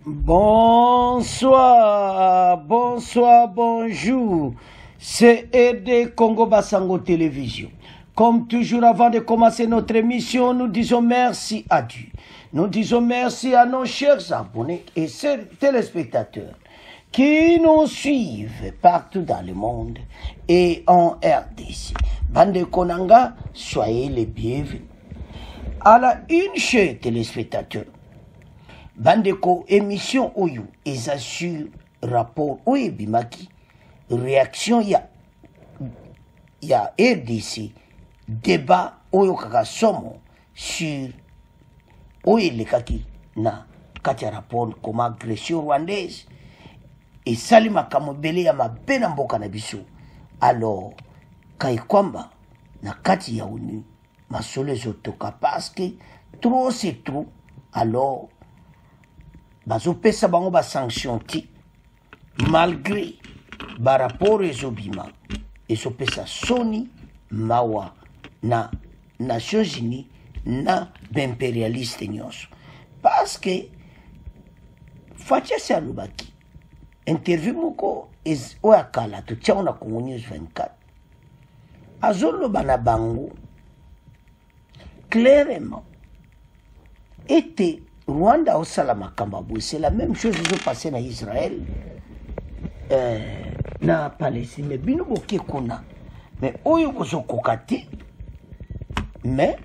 Bonsoir, bonjour. C'est RD Congo Basango Télévision. Comme toujours, avant de commencer notre émission, nous disons merci à Dieu. Nous disons merci à nos chers abonnés et téléspectateurs qui nous suivent partout dans le monde et en RDC. Bande Konanga, soyez les bienvenus. À la une, chers téléspectateurs, Bandeko émission Oyo, ils assurent rapport Oyo Bimaki, réaction ya RDC, débat Oyo Kakasomo sur Oyo Lekaki na kati rapport comme agression rwandaise et Salima Kamobele ya mabena mboka na biso. Alors, Kaikwamba na kati ya ONU, masole zotoka parce que trop c'est trop, alors bazopesa bango ba sanction ti malgré ba rapport ezobima ezopesa soni mawa na Nations Unies na b'impérialiste nyonso parce que fatia se alobaki interview moko oya kala totia na Congo News 24 azoloba na bango clairement était Rwanda au Salamakambabou, c'est la même chose qui s'est passée en Israël, na Palestine. Mais bino boke kuna, mais oyo bozo kokati, mais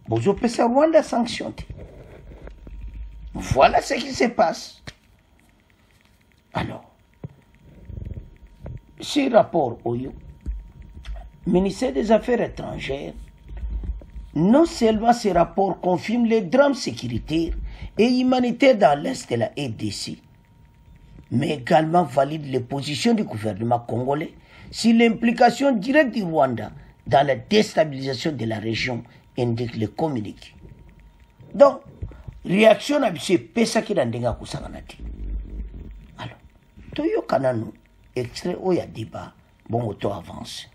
bozo pesa Rwanda sanctionné. Voilà ce qui se passe. Alors, ce rapport oyo, ministère des Affaires étrangères, non seulement ces rapports confirment les drames sécuritaires et humanitaires dans l'Est de la RDC, mais également valident les positions du gouvernement congolais sur l'implication directe du Rwanda dans la déstabilisation de la région, indique le communiqué. Donc, réaction à M. Pesaki Dandenga Kusanganati. Alors, Toyo Kananu, extrait où il y a débat, bon, auto avance.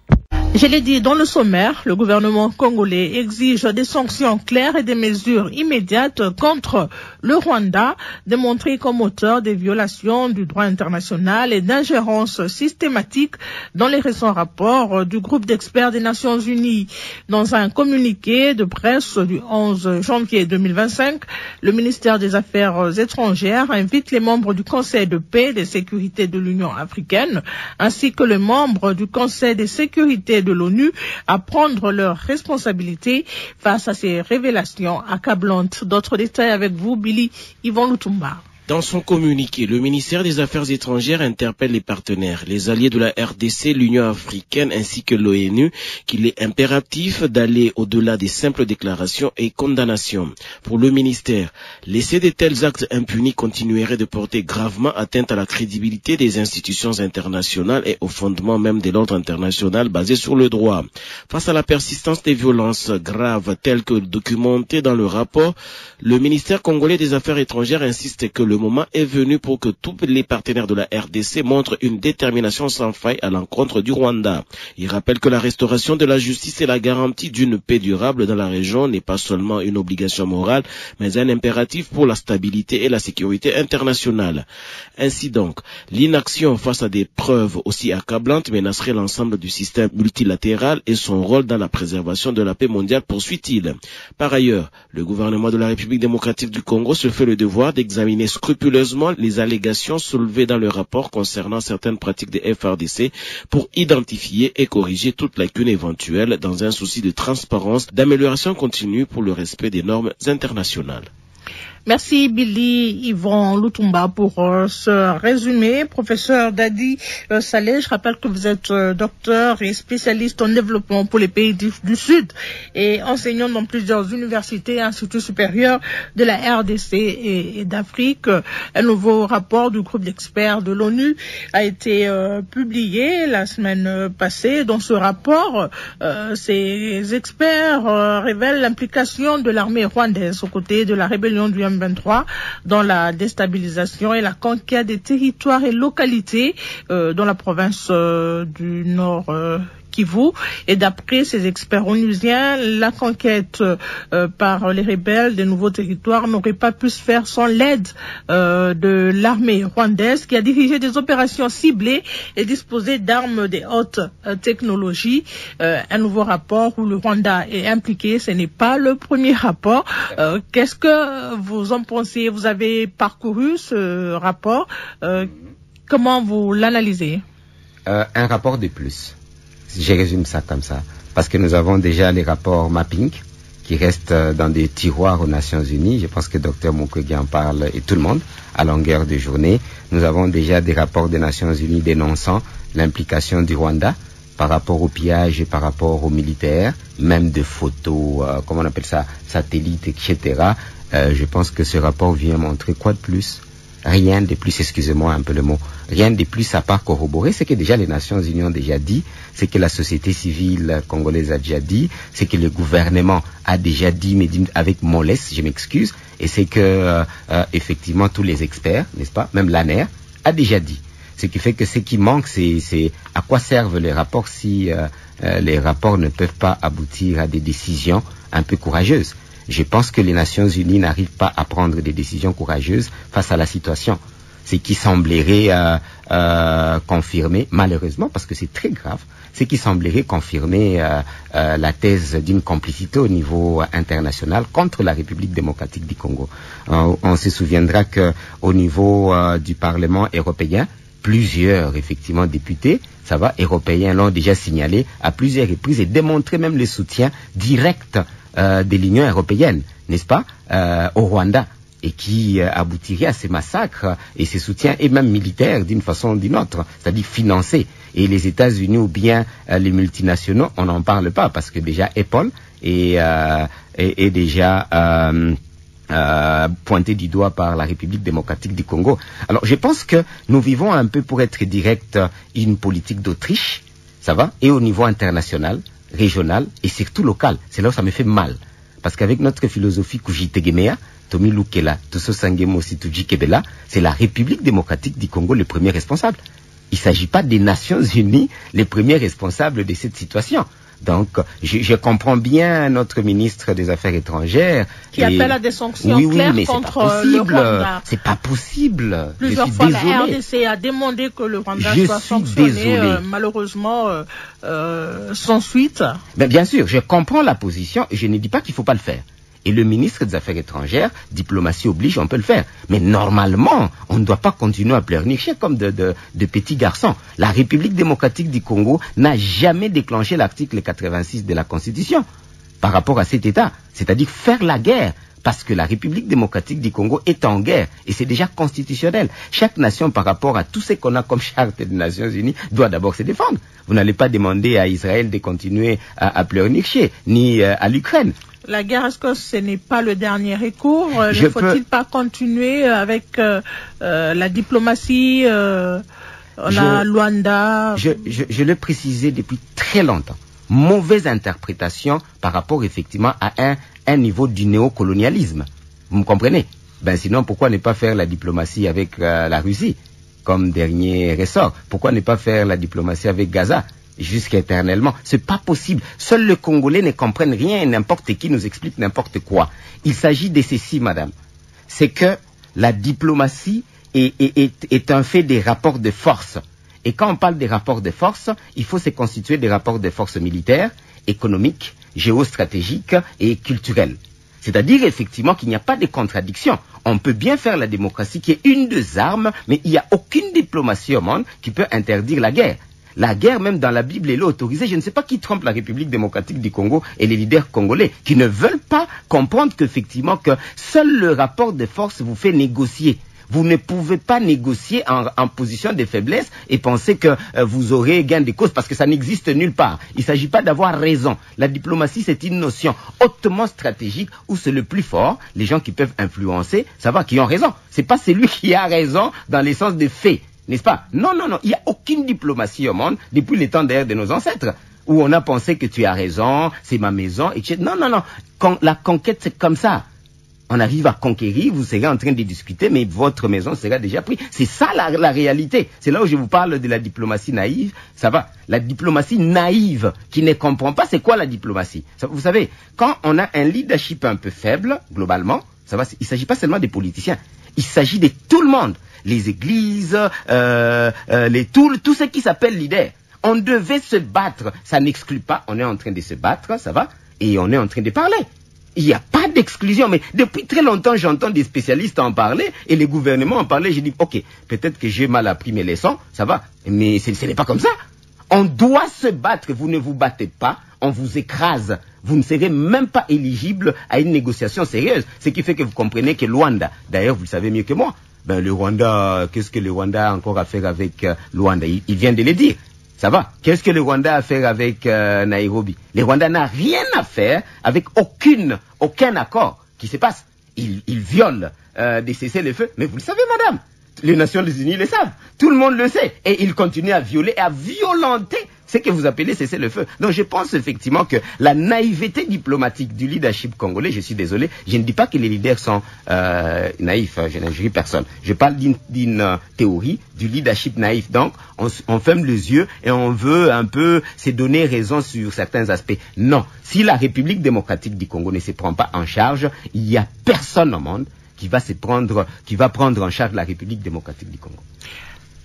Je l'ai dit dans le sommaire, le gouvernement congolais exige des sanctions claires et des mesures immédiates contre le Rwanda, démontré comme auteur des violations du droit international et d'ingérence systématique dans les récents rapports du groupe d'experts des Nations Unies. Dans un communiqué de presse du 11 janvier 2025, le ministère des Affaires étrangères invite les membres du Conseil de paix et de sécurité de l'Union africaine, ainsi que les membres du Conseil de sécurité de l'ONU à prendre leurs responsabilités face à ces révélations accablantes. D'autres détails avec vous, Billy Yvon Lutumba. Dans son communiqué, le ministère des Affaires étrangères interpelle les partenaires, les alliés de la RDC, l'Union africaine ainsi que l'ONU, qu'il est impératif d'aller au-delà des simples déclarations et condamnations. Pour le ministère, laisser de tels actes impunis continuerait de porter gravement atteinte à la crédibilité des institutions internationales et au fondement même de l'ordre international basé sur le droit. Face à la persistance des violences graves telles que documentées dans le rapport, le ministère congolais des Affaires étrangères insiste que le moment est venu pour que tous les partenaires de la RDC montrent une détermination sans faille à l'encontre du Rwanda. Il rappelle que la restauration de la justice et la garantie d'une paix durable dans la région n'est pas seulement une obligation morale, mais un impératif pour la stabilité et la sécurité internationale. Ainsi donc, l'inaction face à des preuves aussi accablantes menacerait l'ensemble du système multilatéral et son rôle dans la préservation de la paix mondiale, poursuit-il. Par ailleurs, le gouvernement de la République démocratique du Congo se fait le devoir d'examiner scrupuleusement les allégations soulevées dans le rapport concernant certaines pratiques des FARDC pour identifier et corriger toute lacune éventuelle dans un souci de transparence, d'amélioration continue pour le respect des normes internationales. Merci Billy Yvon Lutumba pour ce résumé. Professeur Dadi Saleh, je rappelle que vous êtes docteur et spécialiste en développement pour les pays du Sud et enseignant dans plusieurs universités et instituts supérieurs de la RDC et d'Afrique. Un nouveau rapport du groupe d'experts de l'ONU a été publié la semaine passée. Dans ce rapport, ces experts révèlent l'implication de l'armée rwandaise aux côtés de la rébellion du M23 dans la déstabilisation et la conquête des territoires et localités dans la province du Nord Kivu. Et d'après ces experts onusiens, la conquête par les rebelles des nouveaux territoires n'aurait pas pu se faire sans l'aide de l'armée rwandaise qui a dirigé des opérations ciblées et disposé d'armes de haute technologie. Un nouveau rapport où le Rwanda est impliqué, ce n'est pas le premier rapport. Qu'est-ce que vous en pensez? Vous avez parcouru ce rapport. Comment vous l'analysez? Un rapport de plus. Je résume ça comme ça. Parce que nous avons déjà les rapports mapping qui restent dans des tiroirs aux Nations Unies. Je pense que Dr Mukwege en parle et tout le monde à longueur de journée. Nous avons déjà des rapports des Nations Unies dénonçant l'implication du Rwanda par rapport au pillage et par rapport aux militaires, même de photos, comment on appelle ça, satellites, etc. Je pense que ce rapport vient montrer quoi de plus? Rien de plus, excusez-moi un peu le mot, rien de plus à part corroborer ce que déjà les Nations Unies ont déjà dit, ce que la société civile congolaise a déjà dit, ce que le gouvernement a déjà dit, mais dit avec mollesse, je m'excuse, et c'est que effectivement tous les experts, n'est-ce pas, même l'ANER, a déjà dit. Ce qui fait que ce qui manque, c'est à quoi servent les rapports si les rapports ne peuvent pas aboutir à des décisions un peu courageuses. Je pense que les Nations Unies n'arrivent pas à prendre des décisions courageuses face à la situation. Ce qui semblerait confirmer, malheureusement, parce que c'est très grave, ce qui semblerait confirmer la thèse d'une complicité au niveau international contre la République démocratique du Congo. On se souviendra qu'au niveau du Parlement européen, plusieurs, effectivement, députés, européens l'ont déjà signalé à plusieurs reprises et démontré même le soutien direct de l'Union européenne, n'est-ce pas, au Rwanda, et qui aboutirait à ces massacres et ces soutiens, et même militaires d'une façon ou d'une autre, c'est-à-dire financés. Et les États-Unis ou bien les multinationaux, on n'en parle pas, parce que déjà Apple est déjà pointé du doigt par la République démocratique du Congo. Alors je pense que nous vivons un peu, pour être direct, une politique d'Autriche, et au niveau international, régional et surtout local. C'est là où ça me fait mal. Parce qu'avec notre philosophie Kujitegemea, Tomi Lukela, Tososangemo Situji Kebela, c'est la République démocratique du Congo le premier responsable. Il ne s'agit pas des Nations Unies les premiers responsables de cette situation. Donc, je comprends bien notre ministre des Affaires étrangères qui appelle à des sanctions claires contre le Rwanda. C'est pas possible. Plusieurs fois, la RDC a demandé que le Rwanda soit sanctionné, malheureusement, sans suite. Mais bien sûr, je comprends la position et je ne dis pas qu'il ne faut pas le faire. Et le ministre des Affaires étrangères, diplomatie oblige, on peut le faire. Mais normalement, on ne doit pas continuer à pleurnicher comme de petits garçons. La République démocratique du Congo n'a jamais déclenché l'article 86 de la Constitution par rapport à cet État. C'est-à-dire faire la guerre. Parce que la République démocratique du Congo est en guerre. Et c'est déjà constitutionnel. Chaque nation, par rapport à tout ce qu'on a comme charte des Nations Unies, doit d'abord se défendre. Vous n'allez pas demander à Israël de continuer à pleurnicher, ni à l'Ukraine. La guerre, est-ce que ce n'est pas le dernier recours? Ne faut-il pas continuer avec la diplomatie, la Luanda? Je l'ai précisé depuis très longtemps. Mauvaise interprétation par rapport effectivement à un niveau du néocolonialisme. Vous me comprenez? Sinon, pourquoi ne pas faire la diplomatie avec la Russie comme dernier ressort? Pourquoi ne pas faire la diplomatie avec Gaza jusqu'éternellement? C'est pas possible. Seuls les Congolais ne comprennent rien et n'importe qui nous explique n'importe quoi. Il s'agit de ceci, madame. C'est que la diplomatie est un fait des rapports de force. Et quand on parle des rapports de force, il faut se constituer des rapports de force militaires, économiques, géostratégiques et culturels. C'est-à-dire effectivement qu'il n'y a pas de contradiction. On peut bien faire la démocratie qui est une des armes, mais il n'y a aucune diplomatie au monde qui peut interdire la guerre. La guerre, même dans la Bible, elle est autorisée. Je ne sais pas qui trompe la République démocratique du Congo et les leaders congolais qui ne veulent pas comprendre qu'effectivement que seul le rapport de force vous fait négocier. Vous ne pouvez pas négocier en position de faiblesse et penser que vous aurez gain de cause parce que ça n'existe nulle part. Il ne s'agit pas d'avoir raison. La diplomatie, c'est une notion hautement stratégique où c'est le plus fort, les gens qui peuvent influencer, qui ont raison. C'est pas celui qui a raison dans le sens des faits, n'est-ce pas? Non. Il n'y a aucune diplomatie au monde depuis les temps d'ailleurs de nos ancêtres où on a pensé que tu as raison, c'est ma maison, etc. Non. La conquête, c'est comme ça. on arrive à conquérir, vous serez en train de discuter, mais votre maison sera déjà prise. C'est ça la réalité. C'est là où je vous parle de la diplomatie naïve. Ça va. La diplomatie naïve qui ne comprend pas c'est quoi la diplomatie. Vous savez, quand on a un leadership un peu faible, globalement, ça va. Il ne s'agit pas seulement des politiciens. Il s'agit de tout le monde. Les églises, tout ce qui s'appelle leader. On devait se battre. Ça n'exclut pas. On est en train de se battre, ça va. Et on est en train de parler. Il n'y a pas d'exclusion, mais depuis très longtemps, j'entends des spécialistes en parler et les gouvernements en parler. Je dis, ok, peut-être que j'ai mal appris mes leçons, ça va, mais ce n'est pas comme ça. On doit se battre, vous ne vous battez pas, on vous écrase. Vous ne serez même pas éligible à une négociation sérieuse. Ce qui fait que vous comprenez que Luanda, d'ailleurs vous le savez mieux que moi, ben le Rwanda, qu'est-ce que le Rwanda a encore à faire avec Luanda? Il vient de le dire. Ça va. Qu'est-ce que le Rwanda a à faire avec Nairobi? Le Rwanda n'a rien à faire avec aucun accord qui se passe. Il viole des cessez-le-feu. Mais vous le savez, madame. Les Nations Unies le savent. Tout le monde le sait. Et il continue à violer et à violenter ce que vous appelez cessez-le-feu. Donc je pense effectivement que la naïveté diplomatique du leadership congolais, je suis désolé, je ne dis pas que les leaders sont naïfs, je n'injurie personne. Je parle d'une théorie du leadership naïf. Donc on ferme les yeux et on veut un peu se donner raison sur certains aspects. Non, si la République démocratique du Congo ne se prend pas en charge, il n'y a personne au monde qui va prendre en charge la République démocratique du Congo.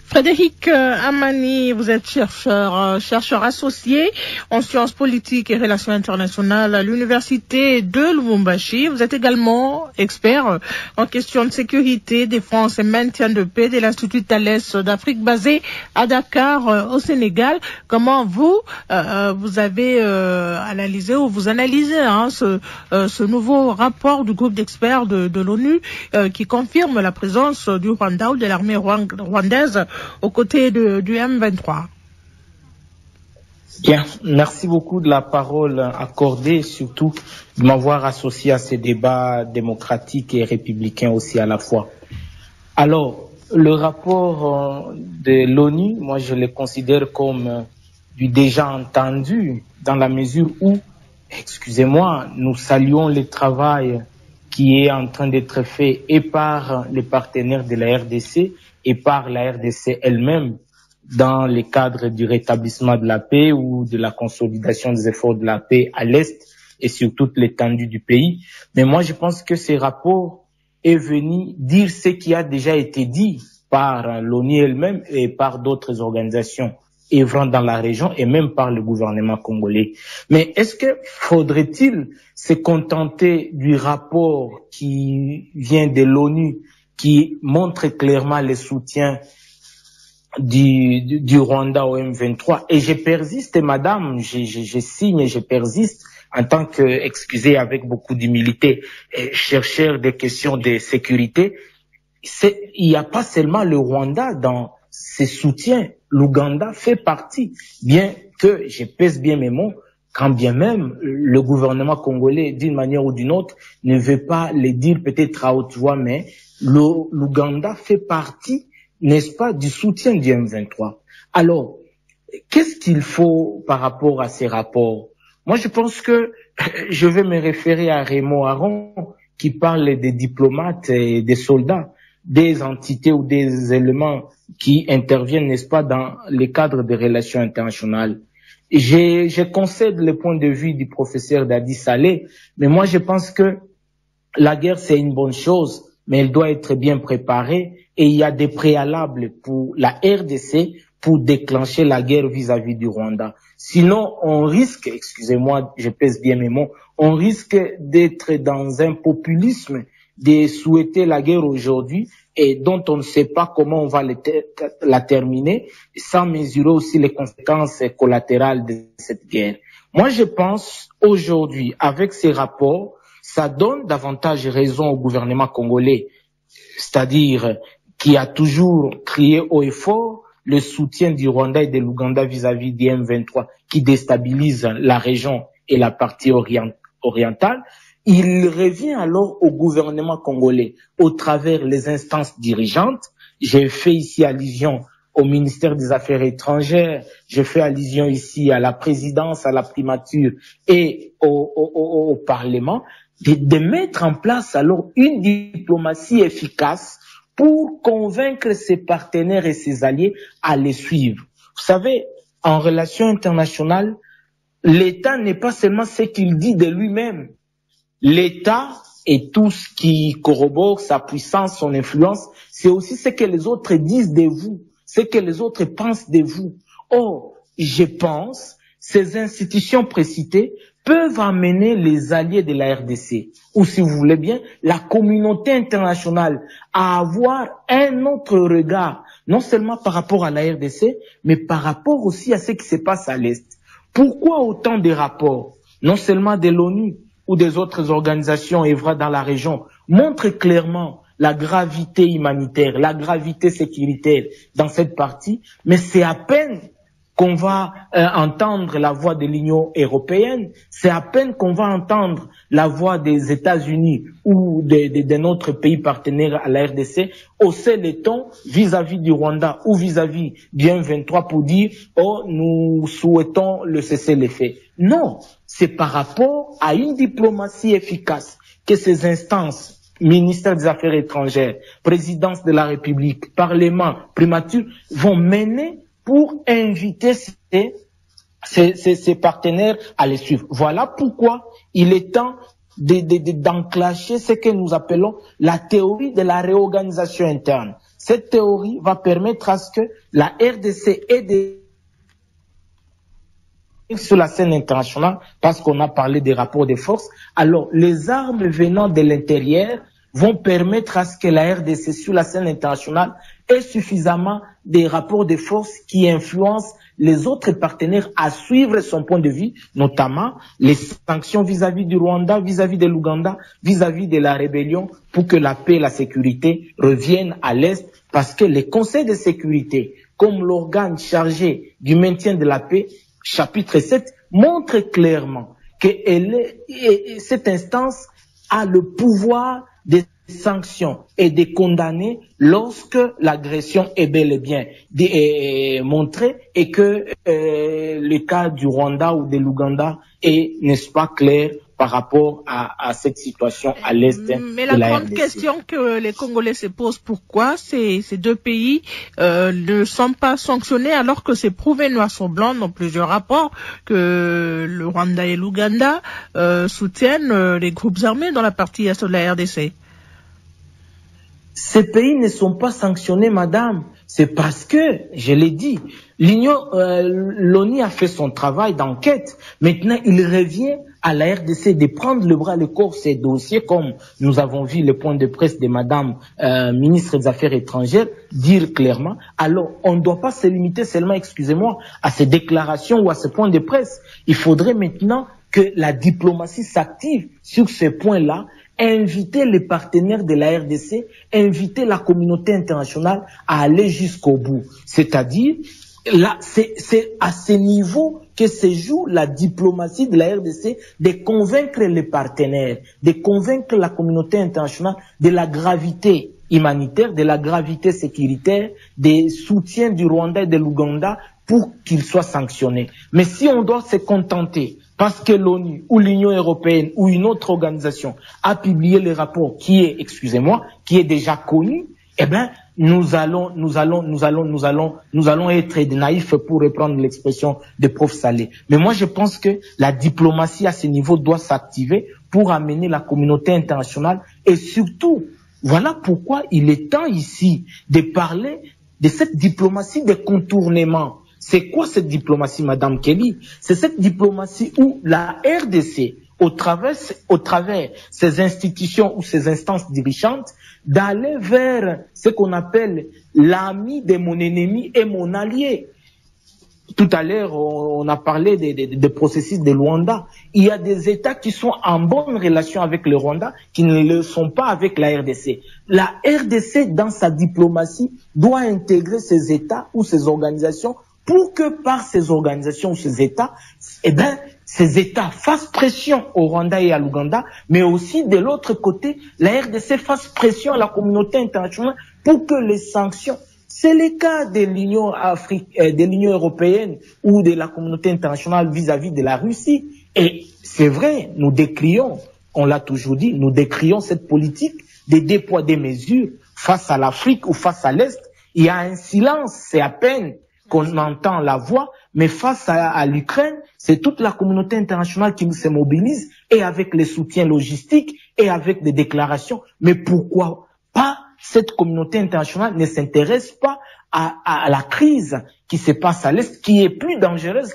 Frédéric Amani, vous êtes chercheur associé en sciences politiques et relations internationales à l'université de Lubumbashi. Vous êtes également expert en questions de sécurité, défense et maintien de paix de l'Institut Thales d'Afrique basé à Dakar au Sénégal. Comment vous avez analysé ou vous analysez ce nouveau rapport du groupe d'experts de l'ONU qui confirme la présence du Rwanda ou de l'armée rwandaise aux côtés du M23. Bien, merci beaucoup de la parole accordée, surtout de m'avoir associé à ces débats démocratiques et républicains aussi à la fois. Alors, le rapport de l'ONU, moi je le considère comme du déjà entendu, dans la mesure où, excusez-moi, nous saluons le travail qui est en train d'être fait et par les partenaires de la RDC et par la RDC elle-même dans le cadre du rétablissement de la paix ou de la consolidation des efforts de la paix à l'Est et sur toute l'étendue du pays. Mais moi, je pense que ce rapport est venu dire ce qui a déjà été dit par l'ONU elle-même et par d'autres organisations œuvrant dans la région et même par le gouvernement congolais. Mais est-ce que faudrait-il se contenter du rapport qui vient de l'ONU qui montre clairement le soutien du Rwanda au M23? Et je persiste, madame, je signe et je persiste en tant que, excusez, avec beaucoup d'humilité, chercheur des questions de sécurité. Il n'y a pas seulement le Rwanda dans ses soutiens. L'Ouganda fait partie, bien que, je pèse bien mes mots, quand bien même le gouvernement congolais, d'une manière ou d'une autre, ne veut pas le dire peut-être à haute voix, mais l'Ouganda fait partie, n'est-ce pas, du soutien du M23. Alors, qu'est-ce qu'il faut par rapport à ces rapports? Moi, je pense que je vais me référer à Raymond Aron, qui parle des diplomates et des soldats, des entités ou des éléments qui interviennent, n'est-ce pas, dans le cadre des relations internationales. Je concède le point de vue du professeur Dadi Saleh, mais moi je pense que la guerre c'est une bonne chose, mais elle doit être bien préparée et il y a des préalables pour la RDC pour déclencher la guerre vis-à-vis du Rwanda. Sinon, on risque, excusez-moi, je pèse bien mes mots, on risque d'être dans un populisme de souhaiter la guerre aujourd'hui et dont on ne sait pas comment on va la terminer, sans mesurer aussi les conséquences collatérales de cette guerre. Moi, je pense aujourd'hui, avec ces rapports, ça donne davantage raison au gouvernement congolais, c'est-à-dire qui a toujours crié haut et fort le soutien du Rwanda et de l'Ouganda vis-à-vis du M23 qui déstabilise la région et la partie orientale. Il revient alors au gouvernement congolais, au travers les instances dirigeantes. J'ai fait ici allusion au ministère des Affaires étrangères, je fais allusion ici à la présidence, à la primature et au Parlement, de mettre en place alors une diplomatie efficace pour convaincre ses partenaires et ses alliés à les suivre. Vous savez, en relations internationales, l'État n'est pas seulement ce qu'il dit de lui-même. L'État et tout ce qui corrobore sa puissance, son influence, c'est aussi ce que les autres disent de vous, ce que les autres pensent de vous. Or, je pense, ces institutions précitées peuvent amener les alliés de la RDC, ou si vous voulez bien, la communauté internationale, à avoir un autre regard, non seulement par rapport à la RDC, mais par rapport aussi à ce qui se passe à l'Est. Pourquoi autant de rapports, non seulement de l'ONU ou des autres organisations œuvrant dans la région, montrent clairement la gravité humanitaire, la gravité sécuritaire dans cette partie, mais c'est à peine qu'on va entendre la voix de l'Union européenne, c'est à peine qu'on va entendre la voix des États-Unis ou de notre pays partenaire à la RDC hausser les tons vis-à-vis du Rwanda ou vis-à-vis du M23 pour dire « Oh, nous souhaitons le cessez-le-feu ». Non, c'est par rapport à une diplomatie efficace que ces instances, ministère des Affaires étrangères, présidence de la République, Parlement, primature, vont mener pour inviter ces partenaires à les suivre. Voilà pourquoi il est temps d'enclencher ce que nous appelons la théorie de la réorganisation interne. Cette théorie va permettre à ce que la RDC ait sur la scène internationale, parce qu'on a parlé des rapports de force. Alors, les armes venant de l'intérieur vont permettre à ce que la RDC sur la scène internationale ait suffisamment des rapports de force qui influencent les autres partenaires à suivre son point de vue, notamment les sanctions vis-à-vis du Rwanda, vis-à-vis de l'Ouganda, vis-à-vis de la rébellion, pour que la paix et la sécurité reviennent à l'Est, parce que les conseils de sécurité, comme l'organe chargé du maintien de la paix, chapitre 7, montre clairement que cette instance a le pouvoir de sanctions et de condamner lorsque l'agression est bel et bien montrée et que le cas du Rwanda ou de l'Ouganda est, n'est-ce pas, clair par rapport à cette situation à l'est de la RDC. Mais la grande question que les Congolais se posent, pourquoi ces deux pays ne sont pas sanctionnés alors que c'est prouvé noir sur blanc dans plusieurs rapports que le Rwanda et l'Ouganda soutiennent les groupes armés dans la partie est de la RDC? Ces pays ne sont pas sanctionnés, madame. C'est parce que, je l'ai dit, l'ONU a fait son travail d'enquête. Maintenant, il revient à la RDC de prendre le bras le corps ces dossiers, comme nous avons vu le point de presse de madame ministre des Affaires étrangères dire clairement. Alors, on ne doit pas se limiter seulement, excusez-moi, à ces déclarations ou à ce point de presse. Il faudrait maintenant que la diplomatie s'active sur ce point-là, inviter les partenaires de la RDC, inviter la communauté internationale à aller jusqu'au bout. C'est-à-dire, là, c'est à ce niveau que se joue la diplomatie de la RDC, de convaincre les partenaires, de convaincre la communauté internationale de la gravité humanitaire, de la gravité sécuritaire, des soutiens du Rwanda et de l'Ouganda pour qu'ils soient sanctionnés. Mais si on doit se contenter parce que l'ONU ou l'Union européenne ou une autre organisation a publié le rapport qui est, excusez-moi, qui est déjà connu, eh ben, nous allons être des naïfs pour reprendre l'expression de prof Salé. Mais moi, je pense que la diplomatie à ce niveau doit s'activer pour amener la communauté internationale et surtout, voilà pourquoi il est temps ici de parler de cette diplomatie de contournement. C'est quoi cette diplomatie, Madame Kelly? C'est cette diplomatie où la RDC, au travers ces institutions ou ces instances dirigeantes, d'aller vers ce qu'on appelle l'ami de mon ennemi et mon allié. Tout à l'heure, on a parlé des processus de Luanda. Il y a des États qui sont en bonne relation avec le Rwanda, qui ne le sont pas avec la RDC. La RDC, dans sa diplomatie, doit intégrer ces États ou ces organisations pour que par ces organisations ou ces États, eh ben, ces États fassent pression au Rwanda et à l'Ouganda, mais aussi de l'autre côté, la RDC fasse pression à la communauté internationale pour que les sanctions C'est le cas de l'Union européenne ou de la communauté internationale vis-à-vis de la Russie. Et c'est vrai, nous décrions, on l'a toujours dit, nous décrions cette politique des deux poids, deux mesures face à l'Afrique ou face à l'Est. Il y a un silence, c'est à peine qu'on entend la voix, mais face à l'Ukraine, c'est toute la communauté internationale qui se mobilise, et avec les soutiens logistiques, et avec des déclarations. Mais pourquoi pas cette communauté internationale ne s'intéresse pas à la crise qui se passe à l'Est, qui est plus dangereuse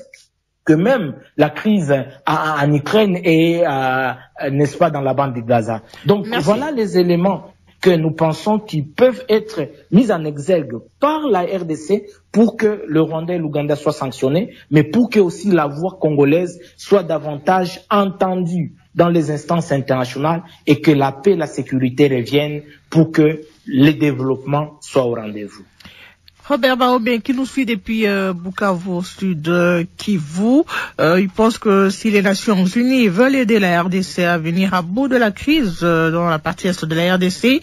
que même la crise en Ukraine et, n'est-ce pas, dans la bande de Gaza. Donc, voilà les éléments que nous pensons qui peuvent être mis en exergue par la RDC pour que le Rwanda et l'Ouganda soient sanctionnés, mais pour que aussi la voix congolaise soit davantage entendue dans les instances internationales et que la paix et la sécurité reviennent pour que les développements soient au rendez-vous. Robert Baobien, qui nous suit depuis Bukavu au sud Kivu, il pense que si les Nations Unies veulent aider la RDC à venir à bout de la crise dans la partie est de la RDC,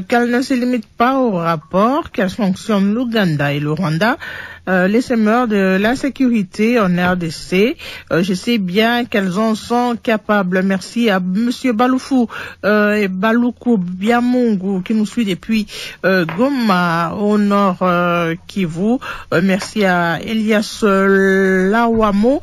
qu'elle ne se limite pas au rapport, qu'elle sanctionne l'Ouganda et le Rwanda, les semeurs de l'insécurité en RDC. Je sais bien qu'elles en sont capables. Merci à Monsieur Baloufou et Baloukou Biamungu qui nous suit depuis Goma au nord Kivu. Merci à Elias Lawamo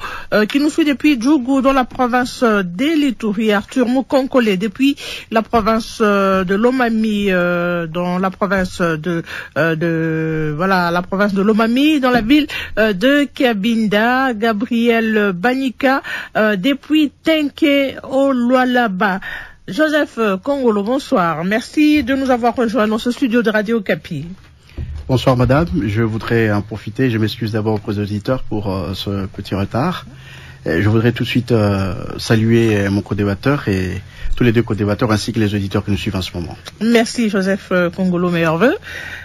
qui nous suit depuis Djougou dans la province d'Elituri. Arthur Mukonkole depuis la province de Lomami dans la province de la province de Lomami dans la ville de Kabinda. Gabriel Banika depuis Tenke au Lualaba. Joseph Kongolo, bonsoir. Merci de nous avoir rejoints dans ce studio de Radio Kapi. Bonsoir madame, je voudrais en profiter, je m'excuse d'abord aux auditeurs pour ce petit retard. Je voudrais tout de suite saluer mon co-débatteur et tous les deux co-débatteurs ainsi que les auditeurs que nous suivent en ce moment. Merci Joseph Kongolo, meilleurs vœux.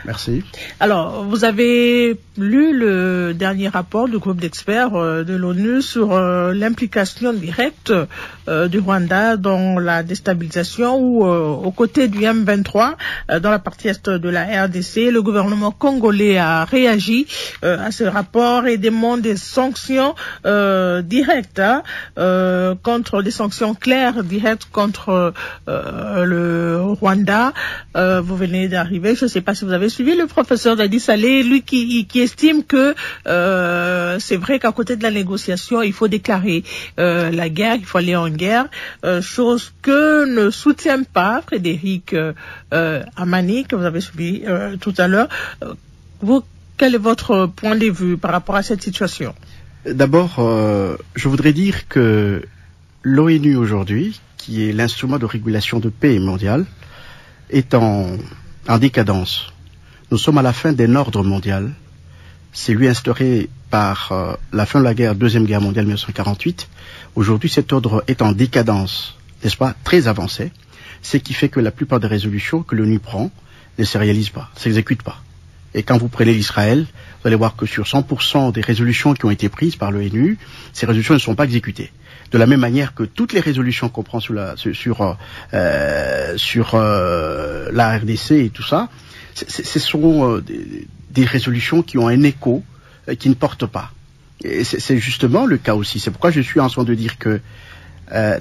Merci. Alors, vous avez lu le dernier rapport du groupe d'experts de l'ONU sur l'implication directe du Rwanda dans la déstabilisation ou aux côtés du M23 dans la partie est de la RDC. Le gouvernement congolais a réagi à ce rapport et demande des sanctions directes contre des sanctions claires directes contre le Rwanda. Vous venez d'arriver, je ne sais pas si vous avez suivi le professeur Dadi Saleh, lui qui estime que c'est vrai qu'à côté de la négociation, il faut déclarer la guerre, il faut aller en guerre, chose que ne soutient pas Frédéric Amani, que vous avez suivi tout à l'heure. Vous, quel est votre point de vue par rapport à cette situation? D'abord, je voudrais dire que l'ONU aujourd'hui, qui est l'instrument de régulation de paix mondiale, est en décadence. Nous sommes à la fin d'un ordre mondial. C'est lui instauré par la fin de la Deuxième Guerre mondiale 1948. Aujourd'hui, cet ordre est en décadence, n'est-ce pas, très avancé, ce qui fait que la plupart des résolutions que l'ONU prend ne se réalisent pas, ne s'exécutent pas. Et quand vous prenez l'Israël, vous allez voir que sur 100% des résolutions qui ont été prises par l'ONU, ces résolutions ne sont pas exécutées. De la même manière que toutes les résolutions qu'on prend sur la RDC et tout ça, ce sont des résolutions qui ont un écho qui ne portent pas. Et c'est justement le cas aussi. C'est pourquoi je suis en train de dire que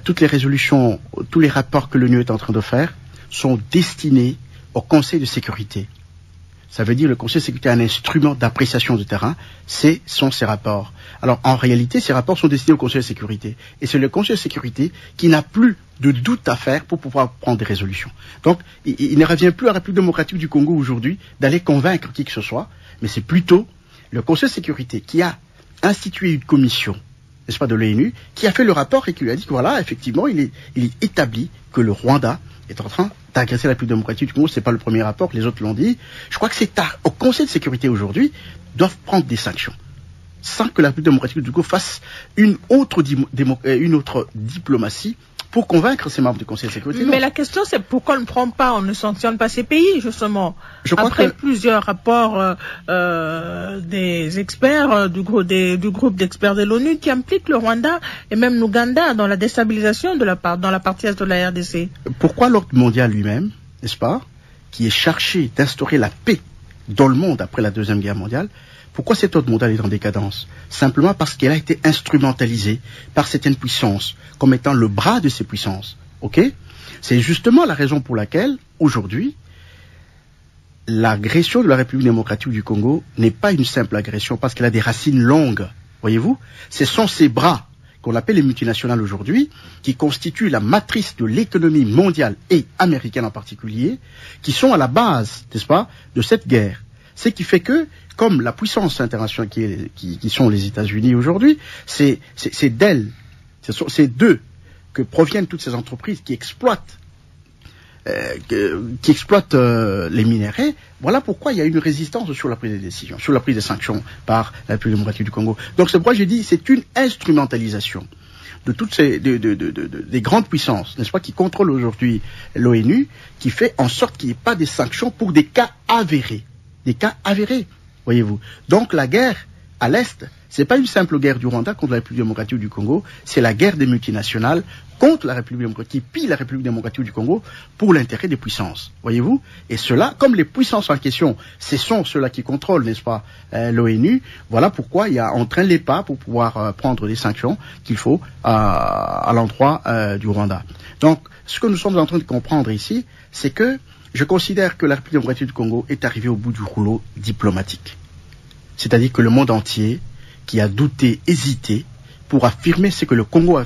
toutes les résolutions, tous les rapports que l'ONU est en train de faire sont destinés au Conseil de sécurité. Ça veut dire le Conseil de sécurité est un instrument d'appréciation de terrain, sont ces rapports. Alors en réalité, ces rapports sont destinés au Conseil de sécurité. Et c'est le Conseil de sécurité qui n'a plus de doute à faire pour pouvoir prendre des résolutions. Donc il ne revient plus à la République démocratique du Congo aujourd'hui d'aller convaincre qui que ce soit, mais c'est plutôt le Conseil de sécurité qui a institué une commission, n'est-ce pas, de l'ONU, qui a fait le rapport et qui lui a dit que voilà, effectivement, il est établi que le Rwanda est en train d'agresser la République démocratique du Congo. C'est pas le premier rapport, les autres l'ont dit. Je crois que c'est au Conseil de sécurité aujourd'hui doivent prendre des sanctions sans que la République démocratique du Congo fasse une autre diplomatie pour convaincre ses membres du Conseil de sécurité. Mais la question, c'est pourquoi on ne prend pas, on ne sanctionne pas ces pays, justement. Après plusieurs rapports des experts du groupe d'experts de l'ONU qui impliquent le Rwanda et même l'Ouganda dans la déstabilisation dans la partie est de la RDC. Pourquoi l'ordre mondial lui-même, n'est-ce pas, qui est chargé d'instaurer la paix dans le monde après la Deuxième Guerre mondiale. Pourquoi cet ordre mondial est en décadence? Simplement parce qu'elle a été instrumentalisée par certaines puissances comme étant le bras de ces puissances. Ok? C'est justement la raison pour laquelle, aujourd'hui, l'agression de la République démocratique du Congo n'est pas une simple agression parce qu'elle a des racines longues. Voyez-vous? Ce sont ces bras qu'on appelle les multinationales aujourd'hui, qui constituent la matrice de l'économie mondiale et américaine en particulier, qui sont à la base, n'est-ce pas, de cette guerre. Ce qui fait que, comme la puissance internationale qui sont les États-Unis aujourd'hui, c'est d'elles, c'est d'eux que proviennent toutes ces entreprises qui exploitent les minéraux. Voilà pourquoi il y a une résistance sur la prise des décisions, sur la prise des sanctions par la République démocratique du Congo. Donc c'est pourquoi j'ai dit c'est une instrumentalisation de toutes ces des grandes puissances, n'est-ce pas, qui contrôlent aujourd'hui l'ONU, qui fait en sorte qu'il n'y ait pas des sanctions pour des cas avérés, voyez-vous. Donc la guerre à l'est, c'est pas une simple guerre du Rwanda contre la République démocratique du Congo, c'est la guerre des multinationales contre la République démocratique, qui pille la République démocratique du Congo pour l'intérêt des puissances, voyez-vous. Et cela, comme les puissances en question, ce sont ceux-là qui contrôlent, n'est-ce pas, l'ONU, voilà pourquoi on traîne les pas pour pouvoir prendre les sanctions qu'il faut à l'endroit du Rwanda. Donc, ce que nous sommes en train de comprendre ici, c'est que je considère que la République démocratique du Congo est arrivée au bout du rouleau diplomatique. C'est-à-dire que le monde entier, qui a douté, hésité, pour affirmer ce que le Congo a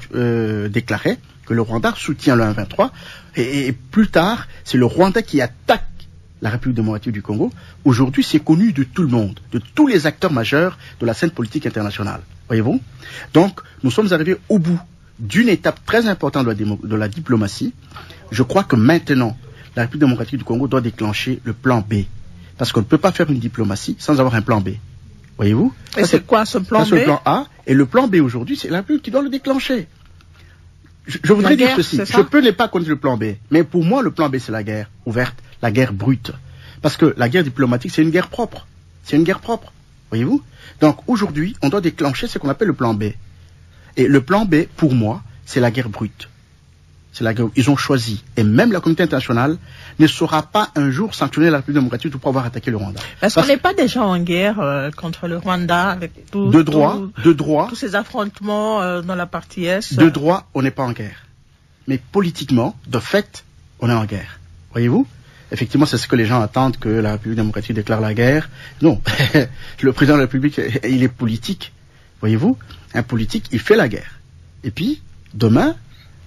déclaré, que le Rwanda soutient le 1-23, et plus tard, c'est le Rwanda qui attaque la République démocratique du Congo. Aujourd'hui, c'est connu de tout le monde, de tous les acteurs majeurs de la scène politique internationale. Voyez-vous? Donc, nous sommes arrivés au bout d'une étape très importante de la diplomatie. Je crois que maintenant, la République démocratique du Congo doit déclencher le plan B. Parce qu'on ne peut pas faire une diplomatie sans avoir un plan B. Voyez-vous? Et c'est quoi ce plan B? C'est le plan A. Et le plan B aujourd'hui, c'est la République qui doit le déclencher. Je voudrais dire ceci. Je peux ne pas connaître le plan B. Mais pour moi, le plan B, c'est la guerre ouverte, la guerre brute. Parce que la guerre diplomatique, c'est une guerre propre. C'est une guerre propre. Voyez-vous? Donc aujourd'hui, on doit déclencher ce qu'on appelle le plan B. Et le plan B, pour moi, c'est la guerre brute. C'est la guerre. Ils ont choisi. Et même la communauté internationale ne saura pas un jour sanctionner la République démocratique pour avoir attaqué le Rwanda. Est-ce qu'on n'est pas déjà en guerre contre le Rwanda avec de droit, tous ces affrontements dans la partie Est? De droit, on n'est pas en guerre. Mais politiquement, de fait, on est en guerre. Voyez-vous? Effectivement, c'est ce que les gens attendent, que la République démocratique déclare la guerre. Non. Le président de la République, il est politique. Voyez-vous? Un politique, il fait la guerre. Et puis, demain,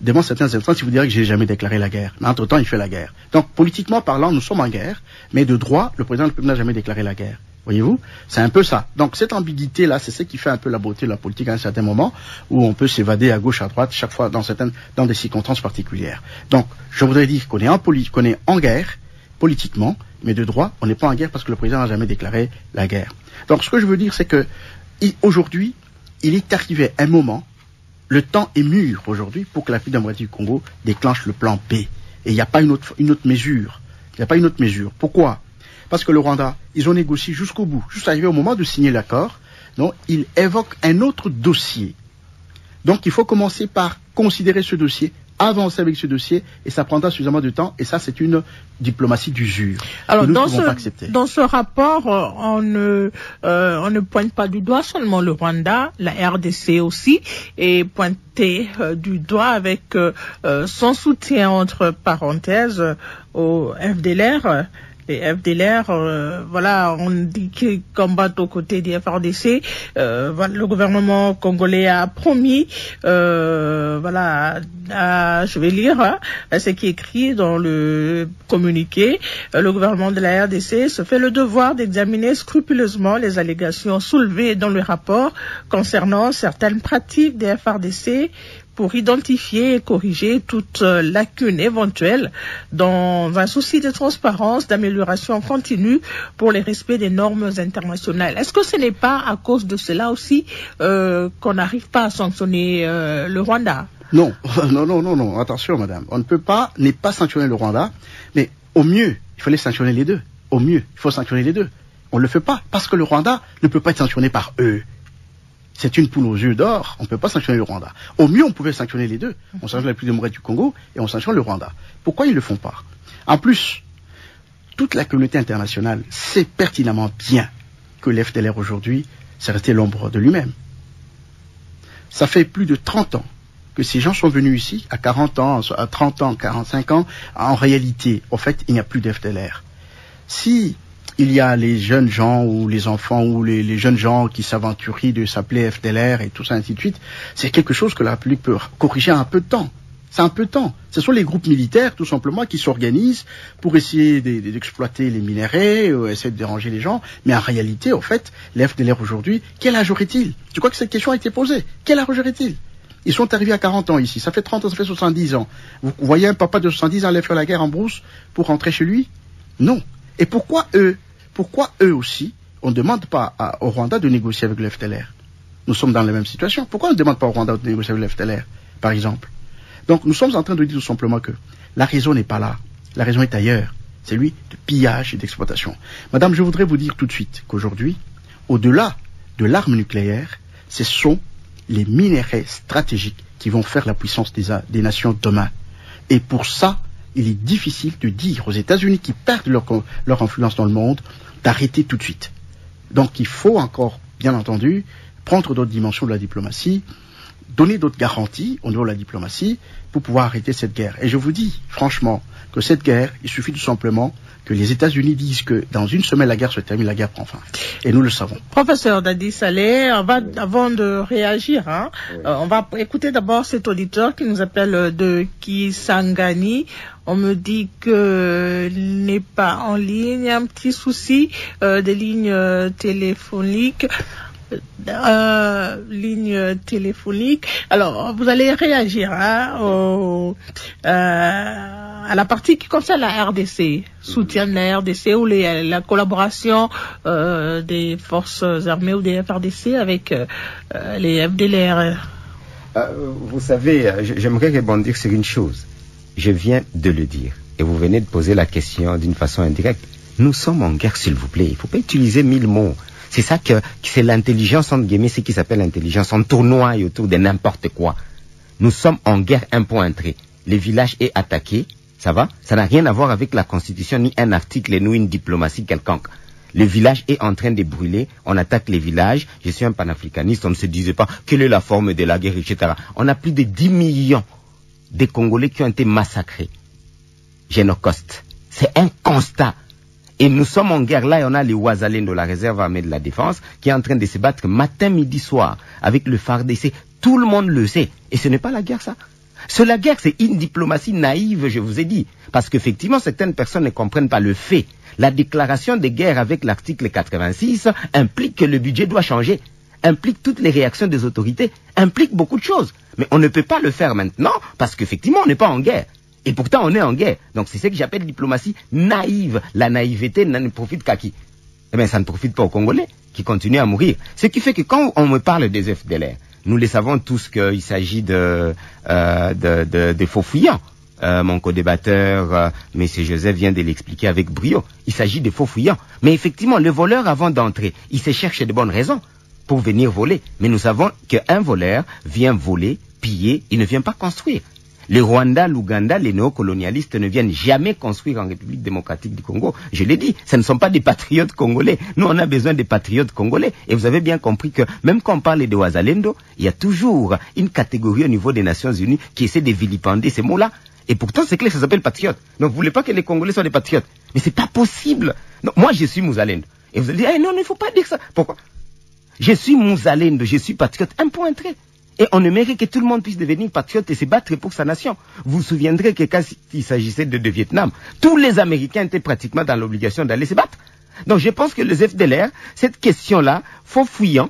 devant certaines instances, il vous dirait que j'ai jamais déclaré la guerre. Mais entre-temps, il fait la guerre. Donc, politiquement parlant, nous sommes en guerre, mais de droit, le président de la République n'a jamais déclaré la guerre. Voyez-vous? C'est un peu ça. Donc, cette ambiguïté-là, c'est ce qui fait un peu la beauté de la politique à un certain moment, où on peut s'évader à gauche, à droite, chaque fois dans des circonstances particulières. Donc, je voudrais dire qu'on est en guerre, politiquement, mais de droit, on n'est pas en guerre parce que le président n'a jamais déclaré la guerre. Donc, ce que je veux dire, c'est que, aujourd'hui, il est arrivé un moment, le temps est mûr aujourd'hui pour que la République démocratique du Congo déclenche le plan B. Et il n'y a pas une autre mesure. Il n'y a pas une autre mesure. Pourquoi? Parce que le Rwanda, ils ont négocié jusqu'au bout. Juste arrivé au moment de signer l'accord, donc ils évoquent un autre dossier. Donc il faut commencer par considérer ce dossier, avancer avec ce dossier, et ça prendra suffisamment de temps, et ça c'est une diplomatie d'usure. Alors dans ce rapport, on ne pointe pas du doigt seulement le Rwanda, la RDC aussi est pointée du doigt avec son soutien entre parenthèses au FDLR. Les FDLR, voilà, on dit qu'ils combattent aux côtés des FRDC. Le gouvernement congolais a promis, voilà, je vais lire ce qui est écrit dans le communiqué. Le gouvernement de la RDC se fait le devoir d'examiner scrupuleusement les allégations soulevées dans le rapport concernant certaines pratiques des FRDC pour identifier et corriger toute lacune éventuelle dans un souci de transparence, d'amélioration continue pour le respect des normes internationales. Est-ce que ce n'est pas à cause de cela aussi qu'on n'arrive pas à sanctionner le Rwanda? Non, non, attention madame. On ne peut pas sanctionner le Rwanda, mais au mieux, il fallait sanctionner les deux. Au mieux, il faut sanctionner les deux. On ne le fait pas parce que le Rwanda ne peut pas être sanctionné par eux. C'est une poule aux yeux d'or, on ne peut pas sanctionner le Rwanda. Au mieux, on pouvait sanctionner les deux. On sanctionne la République démocratique du Congo et on sanctionne le Rwanda. Pourquoi ils ne le font pas? En plus, toute la communauté internationale sait pertinemment bien que l'FDLR aujourd'hui, c'est resté l'ombre de lui-même. Ça fait plus de 30 ans que ces gens sont venus ici, à 40 ans, à 30 ans, 45 ans. En réalité, au fait, il n'y a plus d'FDLR. Si il y a les jeunes gens ou les enfants ou les jeunes gens qui s'aventurent de s'appeler FDLR et tout ça, ainsi de suite, c'est quelque chose que la République peut corriger en un peu de temps. C'est un peu de temps. Ce sont les groupes militaires, tout simplement, qui s'organisent pour essayer d'exploiter les minerais, essayer de déranger les gens. Mais en réalité, au fait, les FDLR aujourd'hui, quel âge aurait-il? Je crois que cette question a été posée. Quel âge aurait-il? Ils sont arrivés à 40 ans ici. Ça fait 30 ans, ça fait 70 ans. Vous voyez un papa de 70 ans aller faire la guerre en brousse pour rentrer chez lui? Non. Et pourquoi eux aussi, on ne demande pas au Rwanda de négocier avec le FDLR? Nous sommes dans la même situation. Pourquoi on ne demande pas au Rwanda de négocier avec le FDLR, par exemple? Donc nous sommes en train de dire tout simplement que la raison n'est pas là. La raison est ailleurs. C'est lui de pillage et d'exploitation. Madame, je voudrais vous dire tout de suite qu'aujourd'hui, au-delà de l'arme nucléaire, ce sont les minerais stratégiques qui vont faire la puissance des nations demain. Et pour ça, il est difficile de dire aux États-Unis qui perdent leur influence dans le monde d'arrêter tout de suite. Donc il faut encore, bien entendu, prendre d'autres dimensions de la diplomatie, donner d'autres garanties au niveau de la diplomatie pour pouvoir arrêter cette guerre. Et je vous dis, franchement, que cette guerre, il suffit tout simplement que les États-Unis disent que dans une semaine la guerre se termine, la guerre prend fin. Et nous le savons. Professeur Dadi Saleh, avant de réagir, on va écouter d'abord cet auditeur qui nous appelle de Kisangani. On me dit qu'il n'est pas en ligne, un petit souci des lignes téléphoniques. Ligne téléphonique. Alors, vous allez réagir à la partie qui concerne la RDC, soutien de la RDC ou la collaboration des forces armées ou des FRDC avec les FDLR. Vous savez, j'aimerais rebondir sur une chose. Je viens de le dire et vous venez de poser la question d'une façon indirecte. Nous sommes en guerre, s'il vous plaît. Il ne faut pas utiliser 1000 mots. C'est ça que c'est l'intelligence, entre guillemets, ce qui s'appelle l'intelligence. On tournoie autour de n'importe quoi. Nous sommes en guerre, un point entré. Le village est attaqué, ça va? Ça n'a rien à voir avec la Constitution, ni un article, ni une diplomatie quelconque. Le village est en train de brûler, on attaque les villages. Je suis un panafricaniste, on ne se disait pas quelle est la forme de la guerre, etc. On a plus de 10 millions de Congolais qui ont été massacrés. Génocide. C'est un constat. Et nous sommes en guerre là et on a les Ouazalènes de la réserve armée de la défense qui est en train de se battre matin, midi, soir avec le FARDC. Tout le monde le sait. Et ce n'est pas la guerre ça. La guerre c'est une diplomatie naïve, je vous ai dit. Parce qu'effectivement certaines personnes ne comprennent pas le fait. La déclaration de guerre avec l'article 86 implique que le budget doit changer. Implique toutes les réactions des autorités. Implique beaucoup de choses. Mais on ne peut pas le faire maintenant parce qu'effectivement on n'est pas en guerre. Et pourtant, on est en guerre. Donc, c'est ce que j'appelle diplomatie naïve. La naïveté ne profite qu'à qui? Eh bien, ça ne profite pas aux Congolais qui continuent à mourir. Ce qui fait que quand on me parle des FDLR, nous le savons tous qu'il s'agit de faux fuyants. Mon co-débatteur, M. Joseph, vient de l'expliquer avec brio. Il s'agit de faux fuyants. Mais effectivement, le voleur, avant d'entrer, il se cherche de bonnes raisons pour venir voler. Mais nous savons qu'un voleur vient voler, piller, il ne vient pas construire. Le Rwanda, l'Ouganda, les néocolonialistes ne viennent jamais construire en République démocratique du Congo. Je l'ai dit, ce ne sont pas des patriotes congolais. Nous, on a besoin des patriotes congolais. Et vous avez bien compris que même quand on parle de Ouazalendo, il y a toujours une catégorie au niveau des Nations Unies qui essaie de vilipender ces mots-là. Et pourtant, c'est clair, ça s'appelle patriote. Donc, vous voulez pas que les Congolais soient des patriotes. Mais c'est pas possible. Non, moi, je suis Mouzalendo. Et vous allez dire, non, il ne faut pas dire ça. Pourquoi? Je suis Mouzalendo, je suis patriote. Un point trait. Et on aimerait que tout le monde puisse devenir patriote et se battre pour sa nation. Vous vous souviendrez que quand il s'agissait de Vietnam, tous les Américains étaient pratiquement dans l'obligation d'aller se battre. Donc je pense que les FDLR, cette question-là, faux fuyant,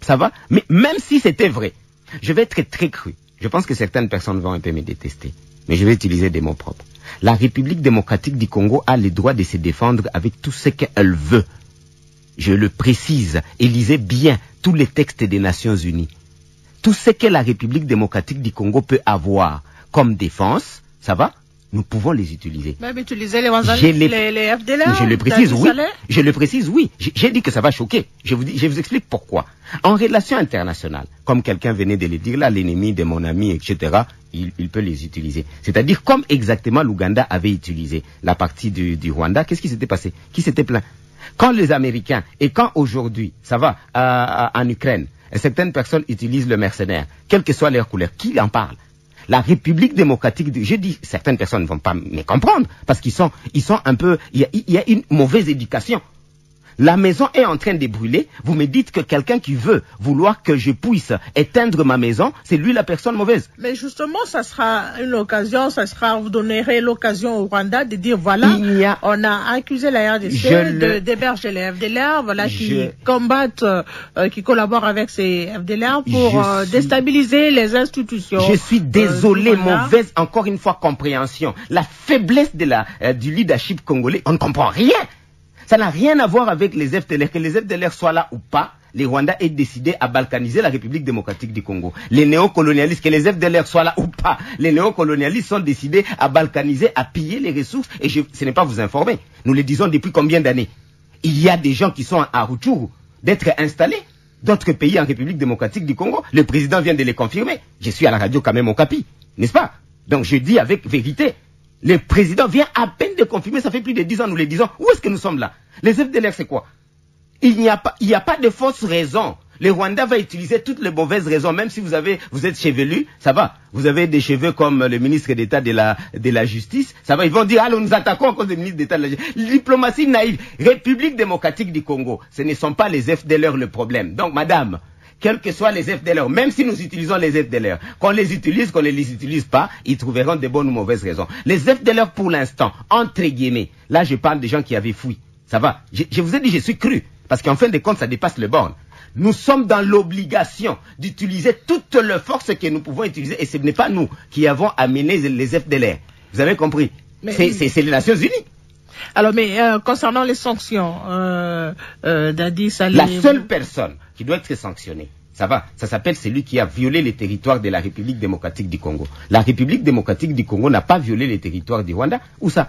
ça va, mais même si c'était vrai, je vais être très cru. Je pense que certaines personnes vont un peu me détester, mais je vais utiliser des mots propres. La République démocratique du Congo a le droit de se défendre avec tout ce qu'elle veut. Je le précise, et lisez bien tous les textes des Nations Unies. Tout ce que la République démocratique du Congo peut avoir comme défense, ça va, nous pouvons les utiliser. Même utiliser les FDLR. Je le précise, oui. Je le précise, oui. J'ai dit que ça va choquer. Je vous explique pourquoi. En relation internationale, comme quelqu'un venait de le dire là, l'ennemi de mon ami, etc., il peut les utiliser. C'est-à-dire comme exactement l'Ouganda avait utilisé la partie du Rwanda, qu'est-ce qui s'était passé? Qui s'était plaint? Quand les Américains, et quand aujourd'hui, ça va, en Ukraine, certaines personnes utilisent le mercenaire, quelle que soit leur couleur, qui en parle? La République démocratique je dis, certaines personnes ne vont pas me comprendre, parce qu'ils sont un peu, il y a une mauvaise éducation. La maison est en train de brûler. Vous me dites que quelqu'un qui veut vouloir que je puisse éteindre ma maison, c'est lui la personne mauvaise. Mais justement, ça sera une occasion, vous donnerez l'occasion au Rwanda de dire voilà, on a accusé la RDC d'héberger les FDLR, voilà, qui combattent, qui collaborent avec ces FDLR pour déstabiliser les institutions. Je suis désolé, mauvaise, encore une fois, compréhension. La faiblesse du leadership congolais, on ne comprend rien. Ça n'a rien à voir avec les FDLR. Que les FDLR soient là ou pas, les Rwandais aient décidé à balkaniser la République démocratique du Congo. Les néocolonialistes, que les FDLR soient là ou pas, les néocolonialistes sont décidés à balkaniser, à piller les ressources. Et ce n'est pas vous informer. Nous le disons depuis combien d'années? Il y a des gens qui sont à Rutshuru d'être installés. D'autres pays en République démocratique du Congo. Le président vient de les confirmer. Je suis à la radio quand même au Capi, n'est-ce pas? Donc je dis avec vérité. Le président vient à peine de confirmer, ça fait plus de 10 ans, nous le disons. Où est-ce que nous sommes là? Les FDLR, c'est quoi? Il n'y a pas de fausses raisons. Le Rwanda va utiliser toutes les mauvaises raisons, même si vous êtes chevelu, ça va. Vous avez des cheveux comme le ministre d'État de la Justice, ça va. Ils vont dire, nous nous attaquons à cause du ministre d'État de la Justice. Diplomatie naïve. République démocratique du Congo, ce ne sont pas les FDLR le problème. Donc, madame, quels que soient les FDLR, même si nous utilisons les FDLR, qu'on les utilise, qu'on ne les utilise pas, ils trouveront de bonnes ou mauvaises raisons. Les FDLR, pour l'instant, entre guillemets, là je parle des gens qui avaient fui, ça va. Je vous ai dit, je suis cru, parce qu'en fin de compte, ça dépasse le borne. Nous sommes dans l'obligation d'utiliser toutes les forces que nous pouvons utiliser, et ce n'est pas nous qui avons amené les FDLR. Vous avez compris? C'est les Nations Unies. Alors, mais concernant les sanctions, Dadi Saleh... La seule personne qui doit être sanctionnée, ça va, ça s'appelle celui qui a violé les territoires de la République démocratique du Congo. La République démocratique du Congo n'a pas violé les territoires du Rwanda. Où ça?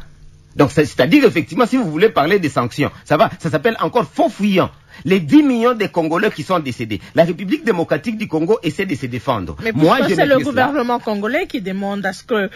Donc, c'est-à-dire, effectivement, si vous voulez parler des sanctions, ça va, ça s'appelle encore faux fuyant. Les 10 millions de Congolais qui sont décédés. La République démocratique du Congo essaie de se défendre. Mais pourquoi c'est le gouvernement congolais qui demande à ce que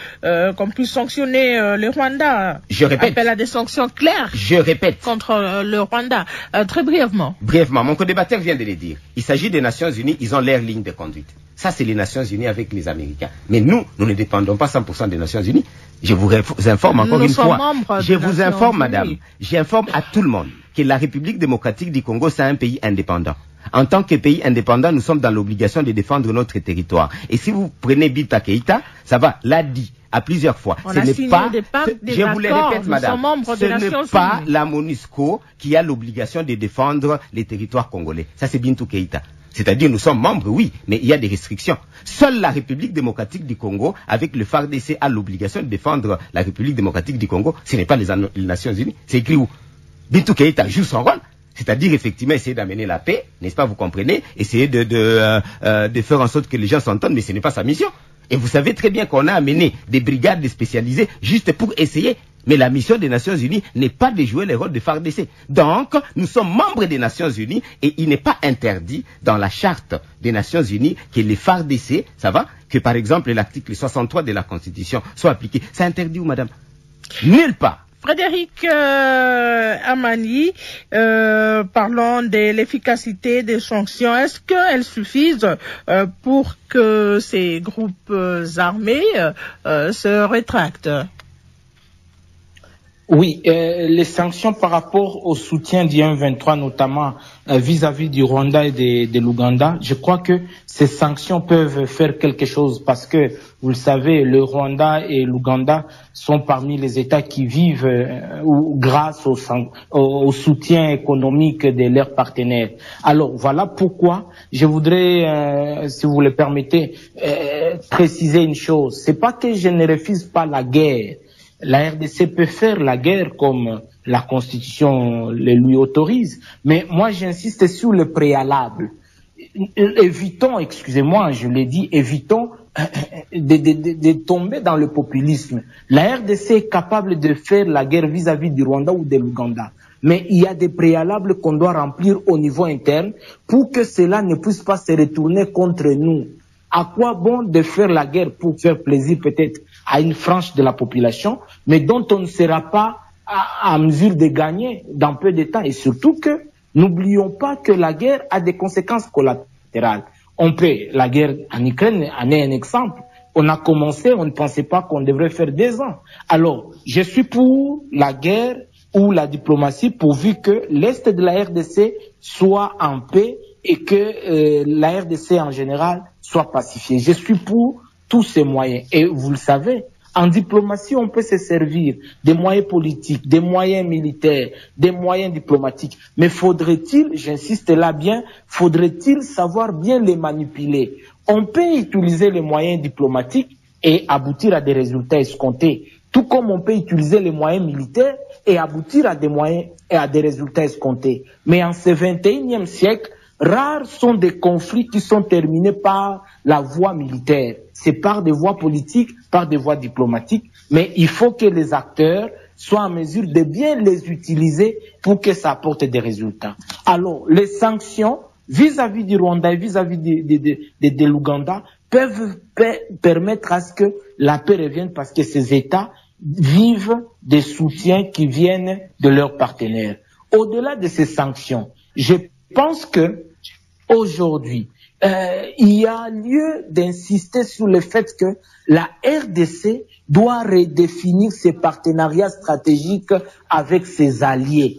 qu'on puisse sanctionner le Rwanda? Je répète. Appelle à des sanctions claires. Je répète. Contre le Rwanda. Très brièvement. Brièvement, mon co-débatteur vient de le dire. Il s'agit des Nations Unies, ils ont leur ligne de conduite. Ça, c'est les Nations Unies avec les Américains. Mais nous ne dépendons pas 100% des Nations Unies. Je vous informe encore une fois. Je vous informe, madame. J'informe à tout le monde que la République démocratique du Congo, c'est un pays indépendant. En tant que pays indépendant, nous sommes dans l'obligation de défendre notre territoire. Et si vous prenez Bita Keïta, ça va, l'a dit à plusieurs fois. Ce n'est pas, je vous le répète, madame, ce n'est pas la MONUSCO qui a l'obligation de défendre les territoires congolais. Ça, c'est Bintou Keïta. C'est-à-dire, nous sommes membres, oui, mais il y a des restrictions. Seule la République démocratique du Congo, avec le FARDC, a l'obligation de défendre la République démocratique du Congo. Ce n'est pas les Nations Unies. C'est écrit où? Bintou Keïta joue son rôle. C'est-à-dire, effectivement, essayer d'amener la paix, n'est-ce pas, vous comprenez? Essayer de faire en sorte que les gens s'entendent, mais ce n'est pas sa mission. Et vous savez très bien qu'on a amené des brigades spécialisées juste pour essayer. Mais la mission des Nations Unies n'est pas de jouer le rôle de FARDC. Donc, nous sommes membres des Nations Unies et il n'est pas interdit dans la charte des Nations Unies que les FARDC, ça va, que par exemple l'article 63 de la Constitution soit appliqué. C'est interdit où, madame? Nulle part. Frédéric Amani, parlons de l'efficacité des sanctions. Est-ce qu'elles suffisent pour que ces groupes armés se rétractent? Oui, les sanctions par rapport au soutien du M23, notamment vis-à-vis du Rwanda et de l'Ouganda, je crois que ces sanctions peuvent faire quelque chose parce que, vous le savez, le Rwanda et l'Ouganda sont parmi les États qui vivent grâce au soutien économique de leurs partenaires. Alors, voilà pourquoi je voudrais, si vous le permettez, préciser une chose. C'est pas que je ne refuse pas la guerre. La RDC peut faire la guerre comme la Constitution le lui autorise, mais moi j'insiste sur le préalable. Évitons, excusez-moi, je l'ai dit, évitons de tomber dans le populisme. La RDC est capable de faire la guerre vis-à-vis du Rwanda ou de l'Ouganda. Mais il y a des préalables qu'on doit remplir au niveau interne pour que cela ne puisse pas se retourner contre nous. À quoi bon de faire la guerre pour faire plaisir peut-être à une frange de la population, mais dont on ne sera pas à mesure de gagner dans peu de temps. Et surtout que n'oublions pas que la guerre a des conséquences collatérales. La guerre en Ukraine en est un exemple. On a commencé, on ne pensait pas qu'on devrait faire 2 ans. Alors, je suis pour la guerre ou la diplomatie pourvu que l'Est de la RDC soit en paix et que la RDC en général soit pacifiée. Je suis pour tous ces moyens. Et vous le savez, en diplomatie, on peut se servir des moyens politiques, des moyens militaires, des moyens diplomatiques. Mais faudrait-il, j'insiste là bien, faudrait-il savoir bien les manipuler? On peut utiliser les moyens diplomatiques et aboutir à des résultats escomptés, tout comme on peut utiliser les moyens militaires et aboutir à des moyens et à des résultats escomptés. Mais en ce 21e siècle, rares sont des conflits qui sont terminés par la voie militaire. C'est par des voies politiques, par des voies diplomatiques, mais il faut que les acteurs soient en mesure de bien les utiliser pour que ça apporte des résultats. Alors, les sanctions vis-à-vis du Rwanda et vis-à-vis de l'Ouganda peuvent permettre à ce que la paix revienne parce que ces États vivent des soutiens qui viennent de leurs partenaires. Au-delà de ces sanctions, je pense que aujourd'hui, il y a lieu d'insister sur le fait que la RDC doit redéfinir ses partenariats stratégiques avec ses alliés.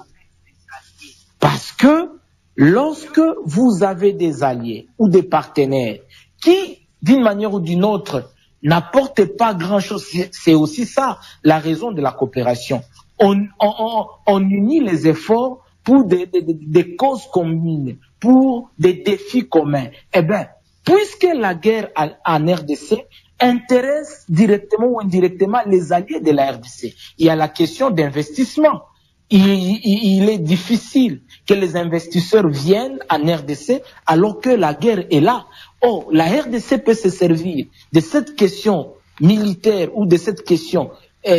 Parce que lorsque vous avez des alliés ou des partenaires qui, d'une manière ou d'une autre, n'apportent pas grand-chose, c'est aussi ça la raison de la coopération. On unit les efforts pour des causes communes, pour des défis communs. Eh bien, puisque la guerre en RDC intéresse directement ou indirectement les alliés de la RDC, il y a la question d'investissement. Il est difficile que les investisseurs viennent en RDC alors que la guerre est là. Oh, la RDC peut se servir de cette question militaire ou de cette question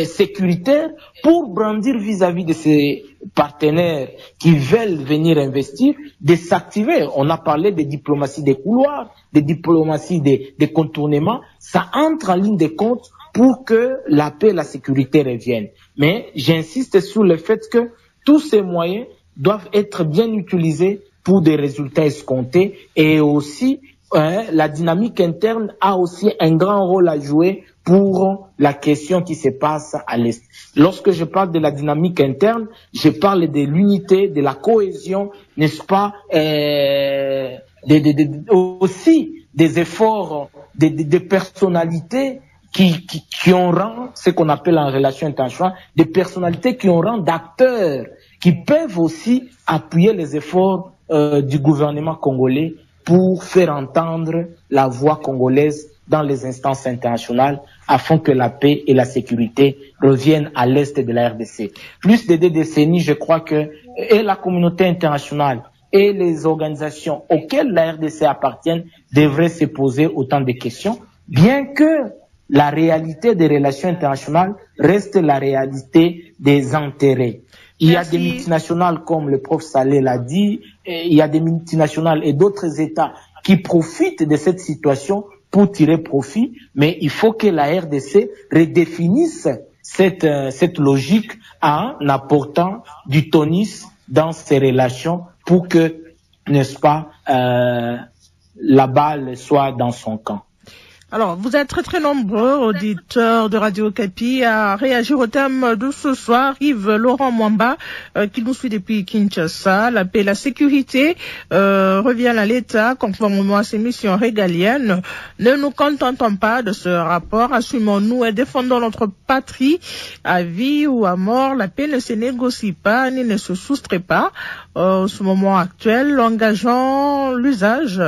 sécuritaire pour brandir vis-à-vis de ses partenaires qui veulent venir investir, de s'activer. On a parlé de diplomatie des couloirs, de diplomatie des contournements. Ça entre en ligne de compte pour que la paix et la sécurité reviennent. Mais j'insiste sur le fait que tous ces moyens doivent être bien utilisés pour des résultats escomptés et aussi la dynamique interne a aussi un grand rôle à jouer pour la question qui se passe à l'Est. Lorsque je parle de la dynamique interne, je parle de l'unité, de la cohésion, n'est-ce pas, aussi des efforts, des personnalités qui ont rang, ce qu'on appelle en relation internationale, des personnalités qui ont rang d'acteurs, qui peuvent aussi appuyer les efforts du gouvernement congolais pour faire entendre la voix congolaise dans les instances internationales afin que la paix et la sécurité reviennent à l'est de la RDC. Plus de 2 décennies, je crois que et la communauté internationale et les organisations auxquelles la RDC appartient devraient se poser autant de questions, bien que la réalité des relations internationales reste la réalité des intérêts. Il y a des multinationales, comme le prof Saleh l'a dit, il y a des multinationales et d'autres États qui profitent de cette situation pour tirer profit, mais il faut que la RDC redéfinisse cette logique en apportant du tonus dans ses relations pour que, n'est-ce pas, la balle soit dans son camp. Alors, vous êtes très très nombreux, auditeurs de Radio Okapi, à réagir au thème de ce soir. Yves Laurent Mwamba, qui nous suit depuis Kinshasa. La paix et la sécurité revient à l'État conformément à ses missions régaliennes. Ne nous contentons pas de ce rapport. Assumons-nous et défendons notre patrie à vie ou à mort. La paix ne se négocie pas ni ne se soustrait pas. En ce moment actuel, engageant l'usage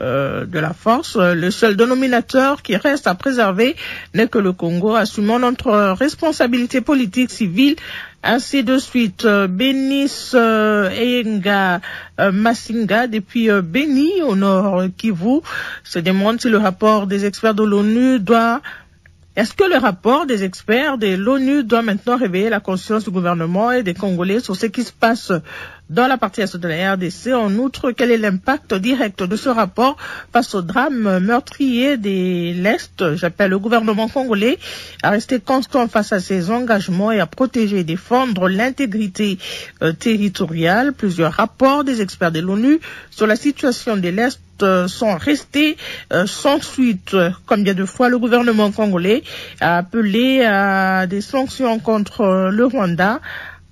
de la force. Le seul dénominateur qui reste à préserver n'est que le Congo, assumant notre responsabilité politique, civile, ainsi de suite. Bénis Eyenga Masinga, depuis Béni, au nord Kivu, se demande si le rapport des experts de l'ONU Est-ce que le rapport des experts de l'ONU doit maintenant réveiller la conscience du gouvernement et des Congolais sur ce qui se passe dans la partie est de la RDC? En outre, quel est l'impact direct de ce rapport face au drame meurtrier de l'Est? J'appelle le gouvernement congolais à rester constant face à ses engagements et à protéger et défendre l'intégrité territoriale. Plusieurs rapports des experts de l'ONU sur la situation de l'Est sont restés sans suite. Combien de fois le gouvernement congolais a appelé à des sanctions contre le Rwanda?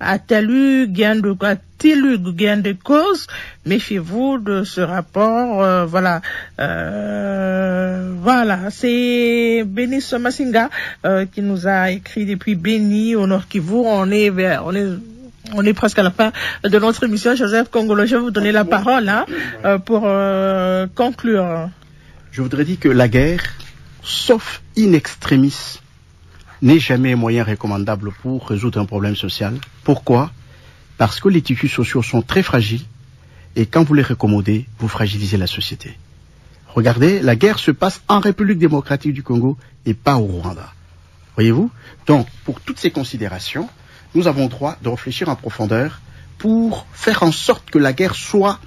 A-t-il eu gain de cause? Méfiez-vous de ce rapport. Voilà, c'est Bénis Masinga qui nous a écrit depuis Béni au Nord Kivu. On est presque à la fin de notre émission. Joseph Kongolo, je vais vous donner la parole pour conclure. Je voudrais dire que la guerre, sauf in extremis, n'est jamais un moyen recommandable pour résoudre un problème social. Pourquoi? Parce que les tissus sociaux sont très fragiles et quand vous les recommandez, vous fragilisez la société. Regardez, la guerre se passe en République démocratique du Congo et pas au Rwanda. Voyez-vous? Donc, pour toutes ces considérations, nous avons droit de réfléchir en profondeur pour faire en sorte que la guerre soit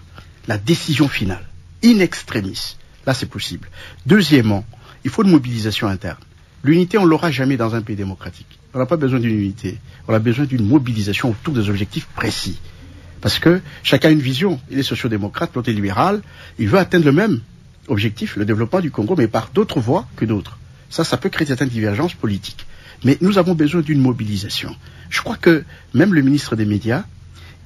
la décision finale, in extremis. Là, c'est possible. Deuxièmement, il faut une mobilisation interne. L'unité, on ne l'aura jamais dans un pays démocratique. On n'a pas besoin d'une unité. On a besoin d'une mobilisation autour des objectifs précis. Parce que chacun a une vision. Il est social-démocrate, l'autre est libéral. Il veut atteindre le même objectif, le développement du Congo, mais par d'autres voies que d'autres. Ça peut créer certaines divergences politiques. Mais nous avons besoin d'une mobilisation. Je crois que même le ministre des Médias,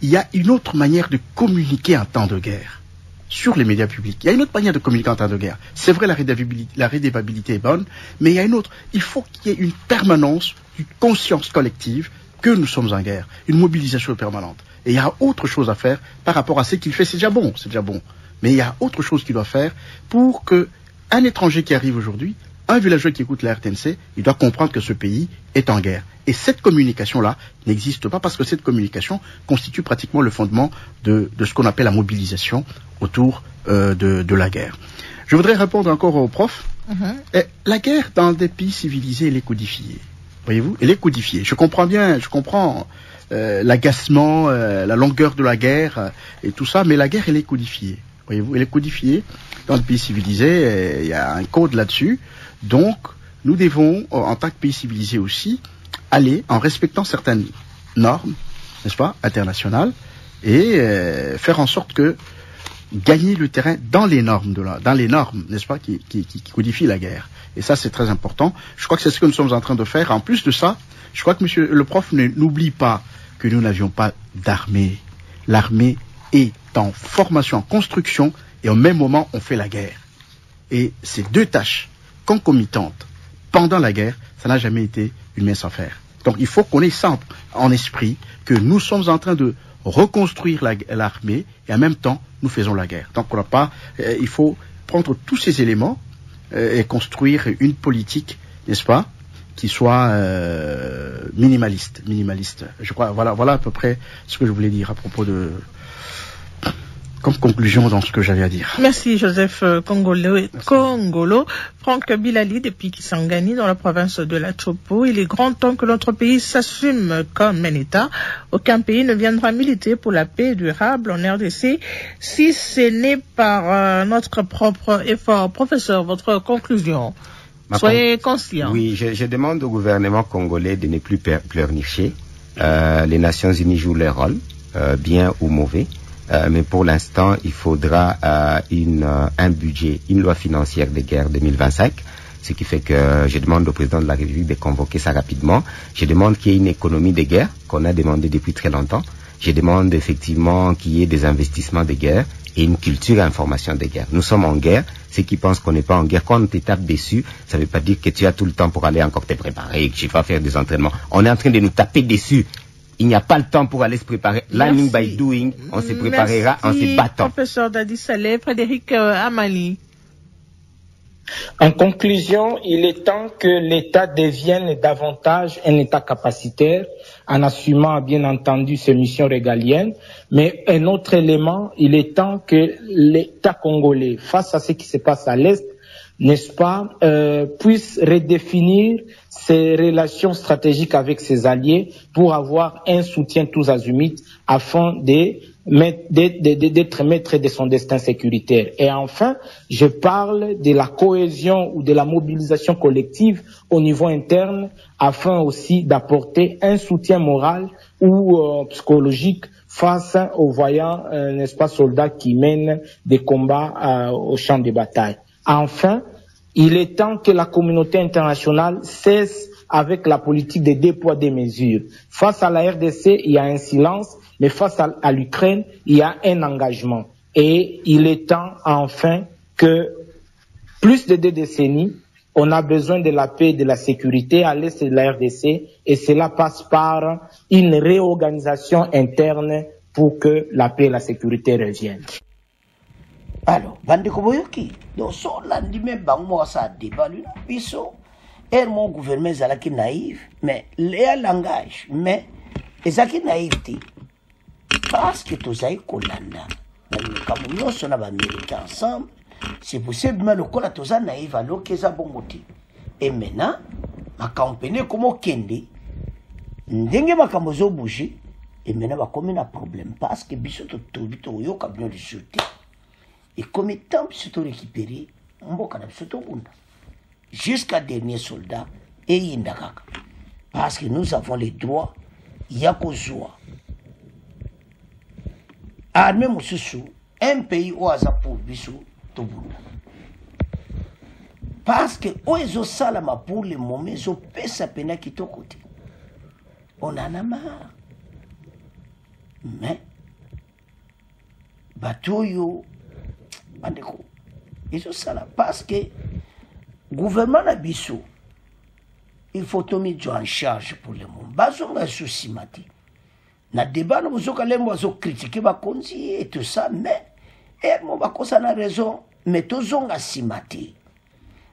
il y a une autre manière de communiquer en temps de guerre. Sur les médias publics. Il y a une autre manière de communiquer en temps de guerre. C'est vrai, la redevabilité est bonne, mais il y a une autre. Il faut qu'il y ait une permanence, une conscience collective que nous sommes en guerre. Une mobilisation permanente. Et il y a autre chose à faire par rapport à ce qu'il fait. C'est déjà bon. Mais il y a autre chose qu'il doit faire pour que un étranger qui arrive aujourd'hui, un villageois qui écoute la RTNC, il doit comprendre que ce pays est en guerre. Et cette communication-là n'existe pas parce que cette communication constitue pratiquement le fondement de ce qu'on appelle la mobilisation autour de la guerre. Je voudrais répondre encore aux profs. La guerre dans des pays civilisés, elle est codifiée. Voyez-vous, elle est codifiée. Je comprends l'agacement, la longueur de la guerre et tout ça, mais la guerre, elle est codifiée. Voyez-vous, elle est codifiée dans le pays civilisé. Il y a un code là-dessus. Donc, nous devons, en tant que pays civilisé aussi, aller en respectant certaines normes, n'est-ce pas, internationales, et faire en sorte que gagner le terrain dans les normes, n'est-ce pas, qui codifient la guerre. Et ça, c'est très important. Je crois que c'est ce que nous sommes en train de faire. En plus de ça, je crois que monsieur le prof n'oublie pas que nous n'avions pas d'armée. L'armée est en formation, en construction, et au même moment, on fait la guerre. Et ces deux tâches concomitantes pendant la guerre, ça n'a jamais été une mince affaire. Donc il faut qu'on ait ça en esprit, que nous sommes en train de reconstruire l'armée et en même temps nous faisons la guerre. Donc il faut prendre tous ces éléments et construire une politique, n'est-ce pas, qui soit minimaliste. Je crois, voilà à peu près ce que je voulais dire à propos de comme conclusion dans ce que j'avais à dire. Merci Joseph Kongolo. Franck Bilali depuis Kisangani dans la province de la Chopo. Il est grand temps que notre pays s'assume comme un État. Aucun pays ne viendra militer pour la paix durable en RDC si ce n'est par notre propre effort. Professeur, votre conclusion. Soyez conscient. Oui, je demande au gouvernement congolais de ne plus pleurnicher. Les Nations Unies jouent leur rôle, bien ou mauvais. Mais pour l'instant, il faudra un budget, une loi financière de guerre 2025, ce qui fait que je demande au président de la République de convoquer ça rapidement. Je demande qu'il y ait une économie de guerre, qu'on a demandé depuis très longtemps. Je demande effectivement qu'il y ait des investissements de guerre et une culture et information de guerre. Nous sommes en guerre. Ceux qui pensent qu'on n'est pas en guerre, quand on te tape dessus, ça ne veut pas dire que tu as tout le temps pour aller encore te préparer, que tu vas faire des entraînements. On est en train de nous taper dessus. Il n'y a pas le temps pour aller se préparer. Learning by doing, on se préparera en se battant. Professeur Dadi Saleh, Frédéric Amali. En conclusion, il est temps que l'État devienne davantage un État capacitaire en assumant bien entendu ses missions régaliennes. Mais un autre élément, il est temps que l'État congolais, face à ce qui se passe à l'Est, n'est-ce pas, puisse redéfinir ses relations stratégiques avec ses alliés pour avoir un soutien tous azimuts afin d'être maître de son destin sécuritaire. Et enfin, je parle de la cohésion ou de la mobilisation collective au niveau interne afin aussi d'apporter un soutien moral ou psychologique face aux voyants, n'est-ce pas, soldats qui mènent des combats au champ de bataille. Enfin, il est temps que la communauté internationale cesse avec la politique des deux poids deux mesures. Face à la RDC, il y a un silence, mais face à l'Ukraine, il y a un engagement. Et il est temps enfin que, plus de 2 décennies, on a besoin de la paix et de la sécurité à l'est de la RDC, et cela passe par une réorganisation interne pour que la paix et la sécurité reviennent. Alors, bandeko boyoki, donc so landi me bango sa débat lui biso, mon gouvernement zalaki naïf, mais les langage, mais ezaki naïveté. Parce que tous les Kolanda, comme nous sommes américains ensemble, c'est possible mais le Kola tous naïf alors qu'ils ont bon motif. Et maintenant, ma compagnie comme Kende, n'dengue ma kamozo bouger, et maintenant va comme un problème parce que biso tout yo camion de sûreté. Et comme étant biso récupéré, on va quand biso bunda jusqu'à dernier soldat et yindakaka. Parce que nous avons les droits, yakozua. Armée Moussousou, un pays où a pour bisou Tobunda. Parce que Oezo Salama pour le moment, ils ont pesa pena qui to côté. On en a marre. Mais, Batoyo, Bandeko, ils ont ça là. Parce que, gouvernement na bisou, il faut tout mettre en charge pour le moment. Bazonga souci mati. Na débat nous avons critiqué Bakonzi et tout ça, mais mon Bakonzi a raison, mais tous ont simati.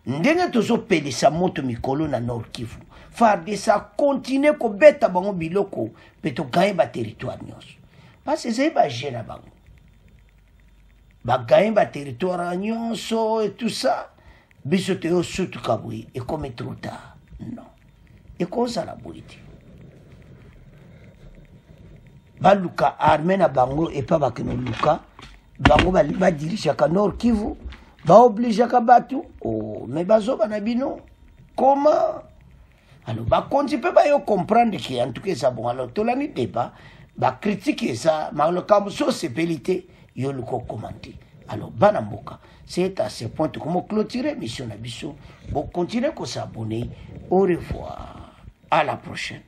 Ndenge tous ont payé sa moto mikolo na Nord Kivu. Farde ça continue ko beta bango biloko, peto gagner ba territoire nyos. Parce que c'est ba gêne bango. Ba gagner ba territoire nyos et tout ça, bisote yo surtout kabui et comme trop tard. Non. Et quoi ça la boîte? Baluka armée na bango et pas bakeno luka bango ba dirige ka Nord Kivu ba oblige ka batu oh mais bazoba na bino comment alors ba konti pe ba yo comprendre que en tout cas ça bon alors to la ni débat ba critiquer ça mais le comme so c'est pelité yo le commenter alors bana mboka c'est à ce point comment clôturer mission na biso bon continuer ko s'abonner au revoir à la prochaine.